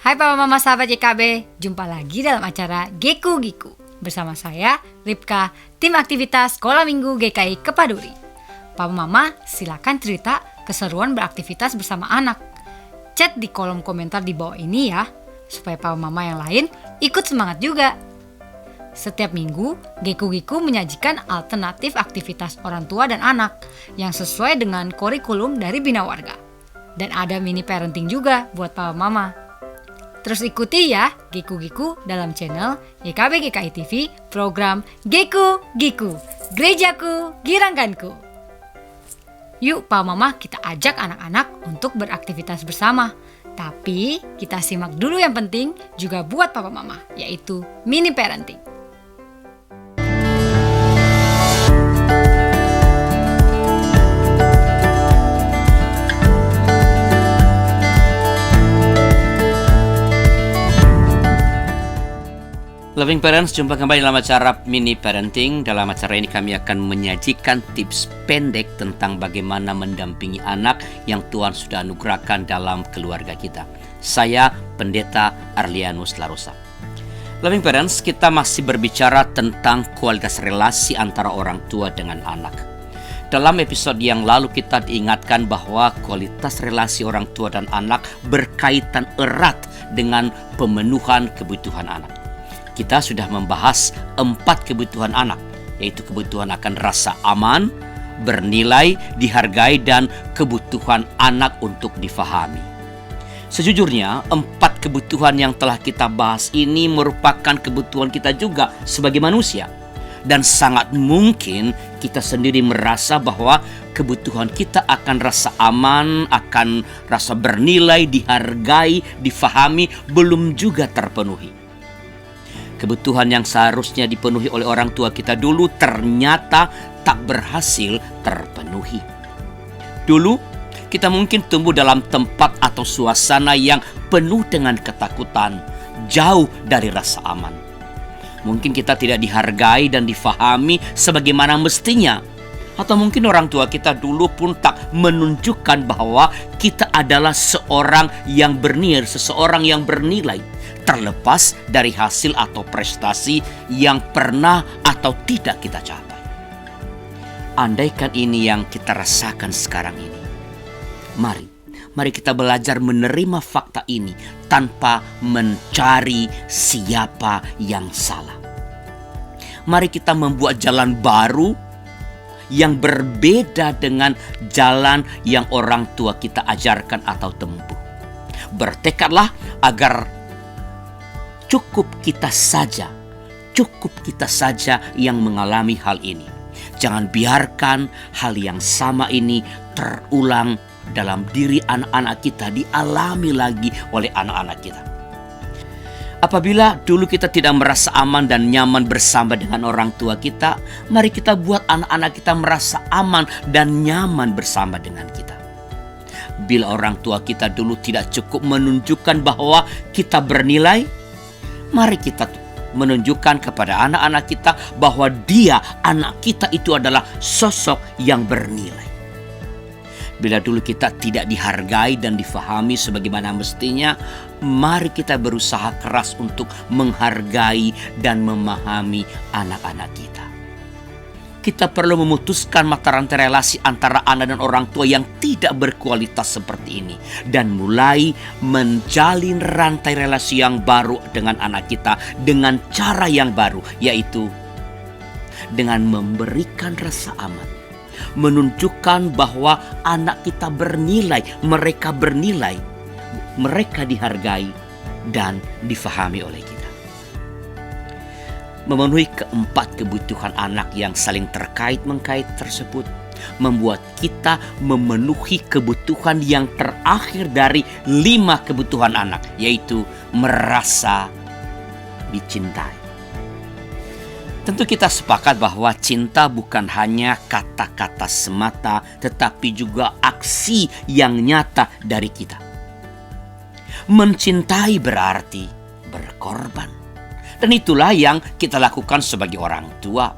Hai Papa Mama sahabat YKB, jumpa lagi dalam acara Geku Giku bersama saya, Ripka, tim aktivitas Sekolah Minggu GKI Kepaduri. Papa Mama silakan cerita keseruan beraktivitas bersama anak. Chat di kolom komentar di bawah ini ya, supaya Papa Mama yang lain ikut semangat juga. Setiap minggu, Geku Giku menyajikan alternatif aktivitas orang tua dan anak yang sesuai dengan kurikulum dari Bina Warga. Dan ada mini parenting juga buat Papa Mama. Terus ikuti ya Geku Giku dalam channel YKB GKI TV program Geku Giku, Gerejaku Girangkanku. Yuk Papa Mama kita ajak anak-anak untuk beraktivitas bersama. Tapi kita simak dulu yang penting juga buat Papa Mama, yaitu mini parenting. Loving Parents, jumpa kembali dalam acara Mini Parenting. Dalam acara ini kami akan menyajikan tips pendek tentang bagaimana mendampingi anak yang Tuhan sudah anugerahkan dalam keluarga kita. Saya Pendeta Arlianus Larosa. Loving Parents, kita masih berbicara tentang kualitas relasi antara orang tua dengan anak. Dalam episode yang lalu kita diingatkan bahwa kualitas relasi orang tua dan anak berkaitan erat dengan pemenuhan kebutuhan anak. Kita sudah membahas 4 kebutuhan anak, yaitu kebutuhan akan rasa aman, bernilai, dihargai, dan kebutuhan anak untuk difahami. Sejujurnya, 4 kebutuhan yang telah kita bahas ini merupakan kebutuhan kita juga sebagai manusia. Dan sangat mungkin kita sendiri merasa bahwa kebutuhan kita akan rasa aman, akan rasa bernilai, dihargai, difahami, belum juga terpenuhi. Kebutuhan yang seharusnya dipenuhi oleh orang tua kita dulu ternyata tak berhasil terpenuhi. Dulu kita mungkin tumbuh dalam tempat atau suasana yang penuh dengan ketakutan, jauh dari rasa aman. Mungkin kita tidak dihargai dan difahami sebagaimana mestinya. Atau mungkin orang tua kita dulu pun tak menunjukkan bahwa kita adalah seorang yang bernilai, seseorang yang bernilai, terlepas dari hasil atau prestasi yang pernah atau tidak kita capai. Andaikan ini yang kita rasakan sekarang ini, mari kita belajar menerima fakta ini tanpa mencari siapa yang salah. Mari kita membuat jalan baru yang berbeda dengan jalan yang orang tua kita ajarkan atau tempuh. Bertekadlah agar cukup kita saja yang mengalami hal ini. Jangan biarkan hal yang sama ini terulang dalam diri anak-anak kita, dialami lagi oleh anak-anak kita. Apabila dulu kita tidak merasa aman dan nyaman bersama dengan orang tua kita, mari kita buat anak-anak kita merasa aman dan nyaman bersama dengan kita. Bila orang tua kita dulu tidak cukup menunjukkan bahwa kita bernilai, mari kita menunjukkan kepada anak-anak kita bahwa anak kita itu adalah sosok yang bernilai. Bila dulu kita tidak dihargai dan difahami sebagaimana mestinya, mari kita berusaha keras untuk menghargai dan memahami anak-anak kita. Kita perlu memutuskan mata rantai relasi antara anak dan orang tua yang tidak berkualitas seperti ini, dan mulai menjalin rantai relasi yang baru dengan anak kita dengan cara yang baru, yaitu dengan memberikan rasa aman, menunjukkan bahwa anak kita bernilai, mereka bernilai, mereka dihargai dan difahami oleh kita. Memenuhi 4 kebutuhan anak yang saling terkait-mengkait tersebut membuat kita memenuhi kebutuhan yang terakhir dari 5 kebutuhan anak, yaitu merasa dicintai. Tentu kita sepakat bahwa cinta bukan hanya kata-kata semata, tetapi juga aksi yang nyata dari kita. Mencintai berarti berkorban. Dan itulah yang kita lakukan sebagai orang tua.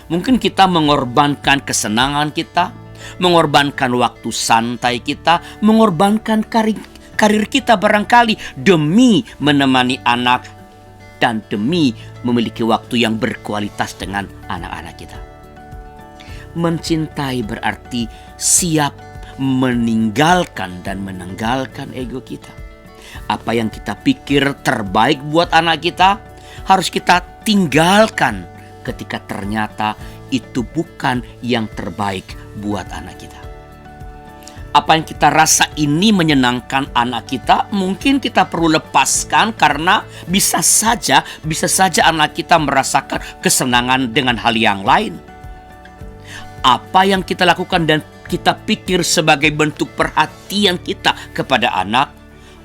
Mungkin kita mengorbankan kesenangan kita, mengorbankan waktu santai kita, mengorbankan karir kita barangkali demi menemani anak dan demi memiliki waktu yang berkualitas dengan anak-anak kita. Mencintai berarti siap meninggalkan dan menanggalkan ego kita. Apa yang kita pikir terbaik buat anak kita harus kita tinggalkan ketika ternyata itu bukan yang terbaik buat anak kita. Apa yang kita rasa ini menyenangkan anak kita, mungkin kita perlu lepaskan karena bisa saja anak kita merasakan kesenangan dengan hal yang lain. Apa yang kita lakukan dan kita pikir sebagai bentuk perhatian kita kepada anak,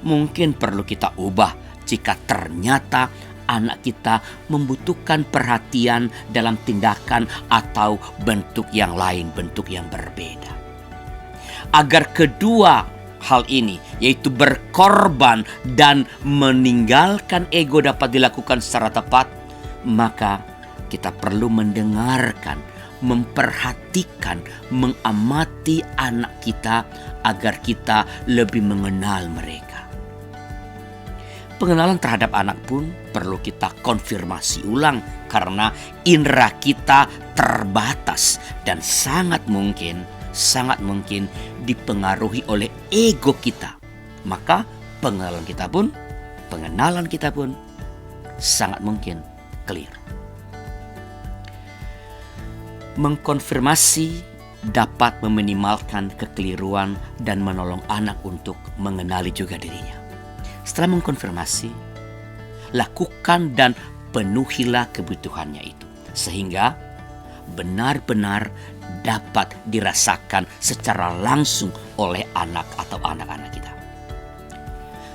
mungkin perlu kita ubah jika ternyata anak kita membutuhkan perhatian dalam tindakan atau bentuk yang lain, bentuk yang berbeda. Agar kedua hal ini, yaitu berkorban dan meninggalkan ego, dapat dilakukan secara tepat, maka kita perlu mendengarkan, memperhatikan, mengamati anak kita agar kita lebih mengenal mereka. Pengenalan terhadap anak pun perlu kita konfirmasi ulang karena indera kita terbatas dan sangat mungkin dipengaruhi oleh ego kita. Maka pengenalan kita pun sangat mungkin keliru. Mengkonfirmasi dapat meminimalkan kekeliruan dan menolong anak untuk mengenali juga dirinya. Setelah mengkonfirmasi, lakukan dan penuhilah kebutuhannya itu, sehingga benar-benar dapat dirasakan secara langsung oleh anak atau anak-anak kita.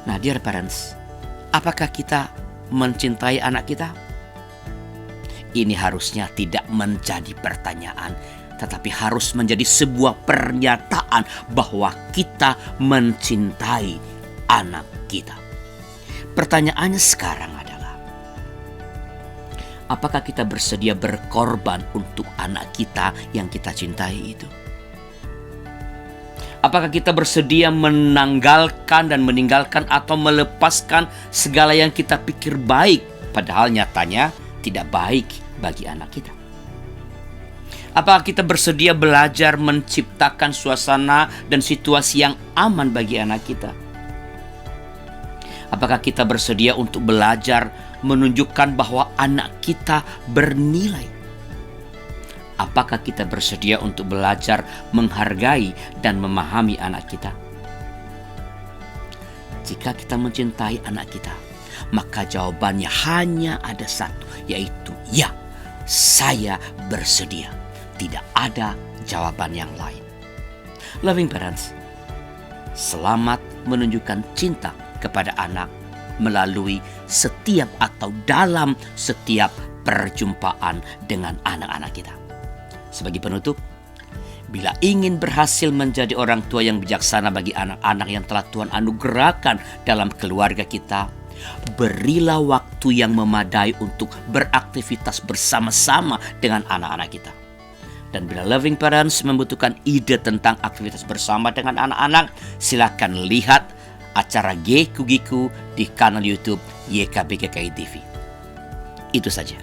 Nah, dear parents, apakah kita mencintai anak kita? Ini harusnya tidak menjadi pertanyaan, tetapi harus menjadi sebuah pernyataan bahwa kita mencintai anak kita. Pertanyaannya sekarang adalah, apakah kita bersedia berkorban untuk anak kita yang kita cintai itu? Apakah kita bersedia menanggalkan dan meninggalkan atau melepaskan segala yang kita pikir baik, padahal nyatanya tidak baik bagi anak kita? Apakah kita bersedia belajar menciptakan suasana dan situasi yang aman bagi anak kita? Apakah kita bersedia untuk belajar menunjukkan bahwa anak kita bernilai? Apakah kita bersedia untuk belajar menghargai dan memahami anak kita? Jika kita mencintai anak kita, maka jawabannya hanya ada satu, yaitu ya, saya bersedia. Tidak ada jawaban yang lain. Loving parents, selamat menunjukkan cinta kepada anak melalui setiap atau dalam setiap perjumpaan dengan anak-anak kita. Sebagai penutup, bila ingin berhasil menjadi orang tua yang bijaksana bagi anak-anak yang telah Tuhan anugerahkan dalam keluarga kita, berilah waktu yang memadai untuk beraktivitas bersama-sama dengan anak-anak kita. Dan bila loving parents membutuhkan ide tentang aktivitas bersama dengan anak-anak, silakan lihat acara Geku-Giku di kanal YouTube YKB GKI TV. Itu saja.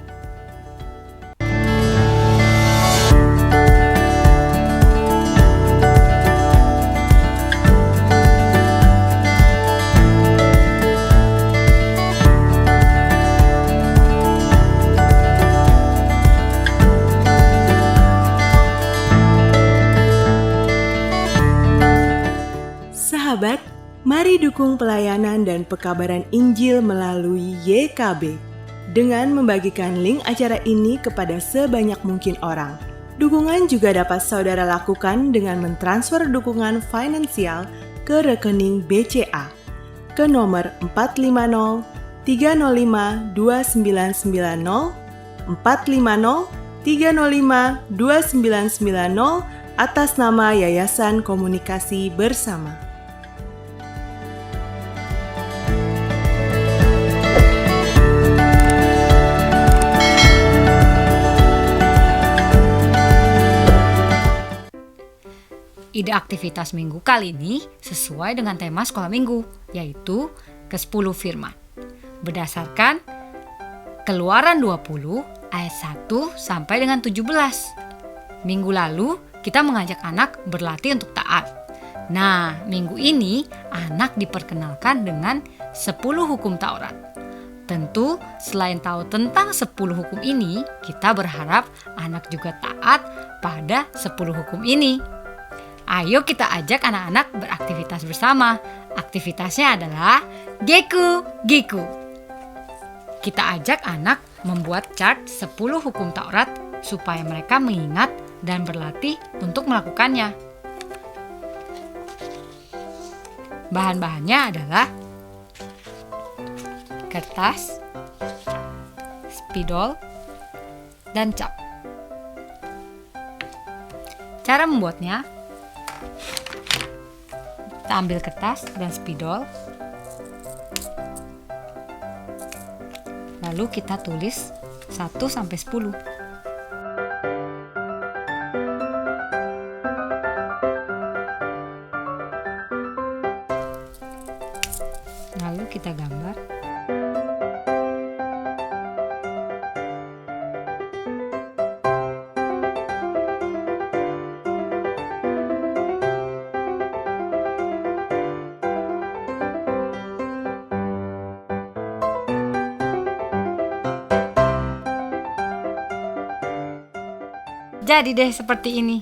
Sahabat, mari dukung pelayanan dan pekabaran Injil melalui YKB dengan membagikan link acara ini kepada sebanyak mungkin orang. Dukungan juga dapat saudara lakukan dengan mentransfer dukungan finansial ke rekening BCA ke nomor 450 305 2990 450 305 2990 atas nama Yayasan Komunikasi Bersama. Ide aktivitas minggu kali ini sesuai dengan tema sekolah minggu, yaitu ke-10 firman. Berdasarkan Keluaran 20 ayat 1 sampai dengan 17. Minggu lalu kita mengajak anak berlatih untuk taat. Nah, minggu ini anak diperkenalkan dengan 10 hukum Taurat. Tentu, selain tahu tentang 10 hukum ini, kita berharap anak juga taat pada 10 hukum ini. Ayo kita ajak anak-anak beraktivitas bersama. Aktivitasnya adalah Geku Giku. Kita ajak anak membuat chart 10 hukum Taurat supaya mereka mengingat dan berlatih untuk melakukannya. Bahan-bahannya adalah kertas, spidol, dan cap. Cara membuatnya, kita ambil kertas dan spidol, lalu kita tulis 1 sampai 10. Lalu kita gambar. Jadi deh seperti ini.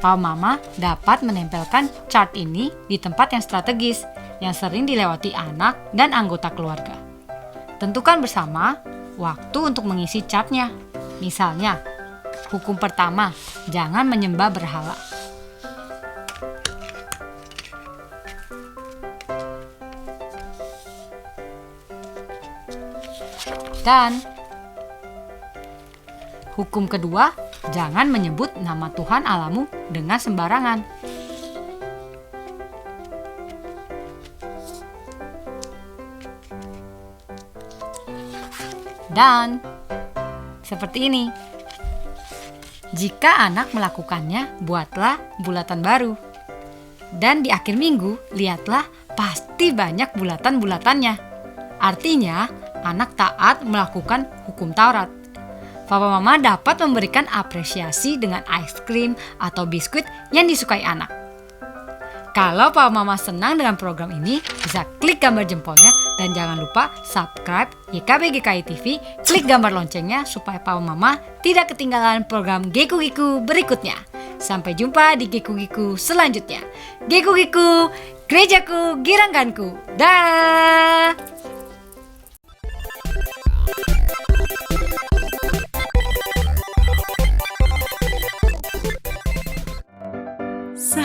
Papa Mama dapat menempelkan chart ini di tempat yang strategis, yang sering dilewati anak dan anggota keluarga. Tentukan bersama waktu untuk mengisi chartnya. Misalnya, hukum pertama, jangan menyembah berhala. Dan hukum kedua, jangan menyebut nama Tuhan Allahmu dengan sembarangan. Dan seperti ini. Jika anak melakukannya, buatlah bulatan baru. Dan di akhir minggu, lihatlah pasti banyak bulatan-bulatannya. Artinya, anak taat melakukan hukum Taurat. Papa Mama dapat memberikan apresiasi dengan es krim atau biskuit yang disukai anak. Kalau Papa Mama senang dengan program ini, bisa klik gambar jempolnya dan jangan lupa subscribe YKB GKI TV, klik gambar loncengnya supaya Papa Mama tidak ketinggalan program Geku Giku berikutnya. Sampai jumpa di Geku Giku selanjutnya. Geku Giku, gerejaku, girangkanku. Dah.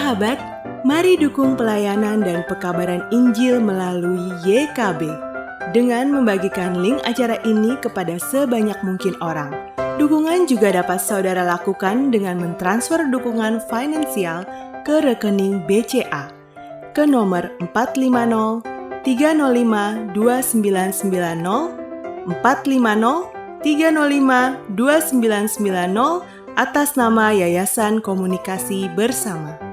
Sahabat, mari dukung pelayanan dan pekabaran Injil melalui YKB dengan membagikan link acara ini kepada sebanyak mungkin orang. Dukungan juga dapat saudara lakukan dengan mentransfer dukungan finansial ke rekening BCA ke nomor 450 305 2990 450 305 2990 atas nama Yayasan Komunikasi Bersama.